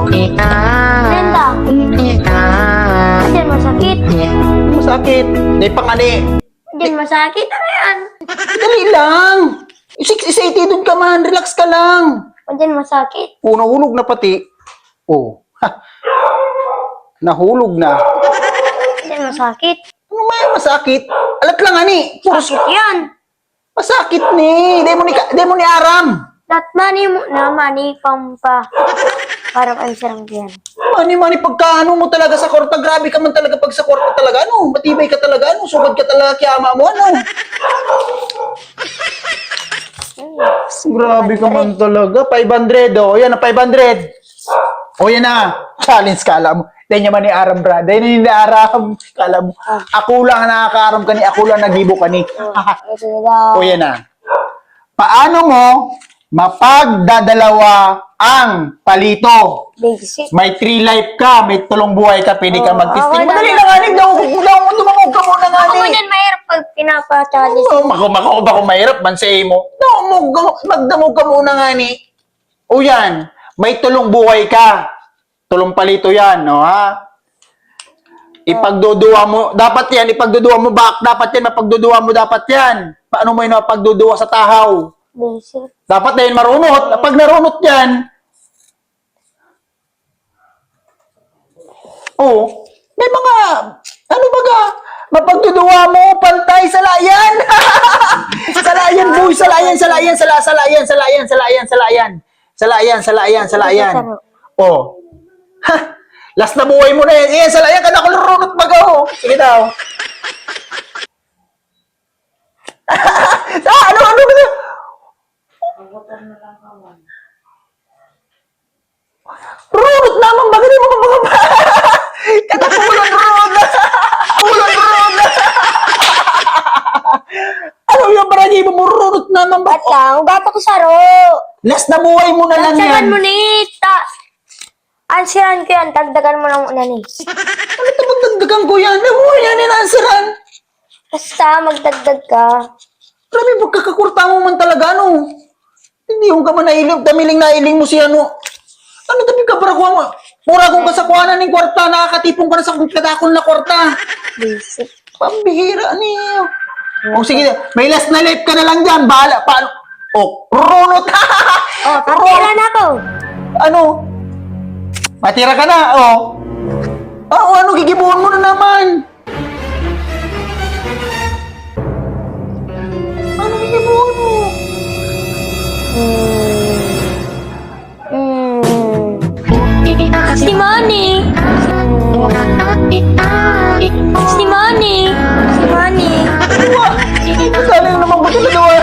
Brenda. Diyan masakit. Masakit. May pangani. Diyan masakit. Ano yan? Dali lang. Excited ka man. Relax ka lang. Diyan masakit. Nahulog na pati. Oh. Ha. Nahulog na. Diyan masakit. Ano may masakit? Alat lang ani. Puros Sakit yan. masakit ni. Demo ni Aram. Dat mani mo na mani pampa. Parang ang sarang yan. Mani pagkaano mo talaga sa korta. Grabe ka man talaga pag sa korta talaga. Ano? Matibay ka talaga. Ano? Sugad ka talaga kiyama mo. Ano? Grabe ka man talaga. 500 oh. Yan na 500. O yan na. Challenge kala mo. Dahil naman ni Aram, brad. Dahil ni Aram. Kala mo. Ako lang nakaka-aram ka ni. Ako lang nagibo ka ni. Ito daw. O yan na. Paano mo mapagdadalawa ang palito? Basic. May 3 life ka, may tulong buhay ka, pwede ka mag-testing. ako Madali na. lang, anig. Daw mo tumangog ka muna nga, Ako anig. din mahirap pag pinapa-challenge. Mako ba kung mahirap, bansay mo? Magdamog ka muna nga, ni. O yan, may tulong buhay ka. Tulong palito yan, no, ha? Ipagduduwa mo, dapat yan, dapat yan, mapagduduwa mo, dapat yan. Paano mo yun mapagduduwa sa tahaw? Basic. Dapat na yun marunot. Pag narunot yan, oh, may mga, ano baga, mapagduduwa mo, pantay, salayan. Salayan, boy, salayan. Oh. Ha, last na buhay mo na yan. Iyan, salayan ka na kung narunot baga, oh. Sige daw. Ano? Runot naman, bakit di mo mga kata ulan runot. Ano yung parang iba mo runot naman ba? Ba't lang? Gato ko saro. Last na buhay mo na lang yan. Ansiran mo ni. Ansiran ko yan. Dagdagan mo lang una ni. Ano ito magdagdagan ko yan? Ano yan inansaran? Basta magdagdag ka. Grabe, pagkakakurta mo man talaga, ano? Hindi yung ka man nailing, nailing mo siya, ano? Ano tabi ka para kuha mo? Mura kong kasakwanan ng kwarta, nakakatipong ka na sa kadakon na kwarta. Basic. Pambihira niyo. O sige, may last na life ka na lang dyan. Bahala, paano? Oh, runot. Oh, patira na ako. Ano? Matira ka na, oh. Ano, gigibuhan mo na naman. Ano gigibuhan mo? Si Manny. Si Manny. Si Manny. Galing naman ko talaga.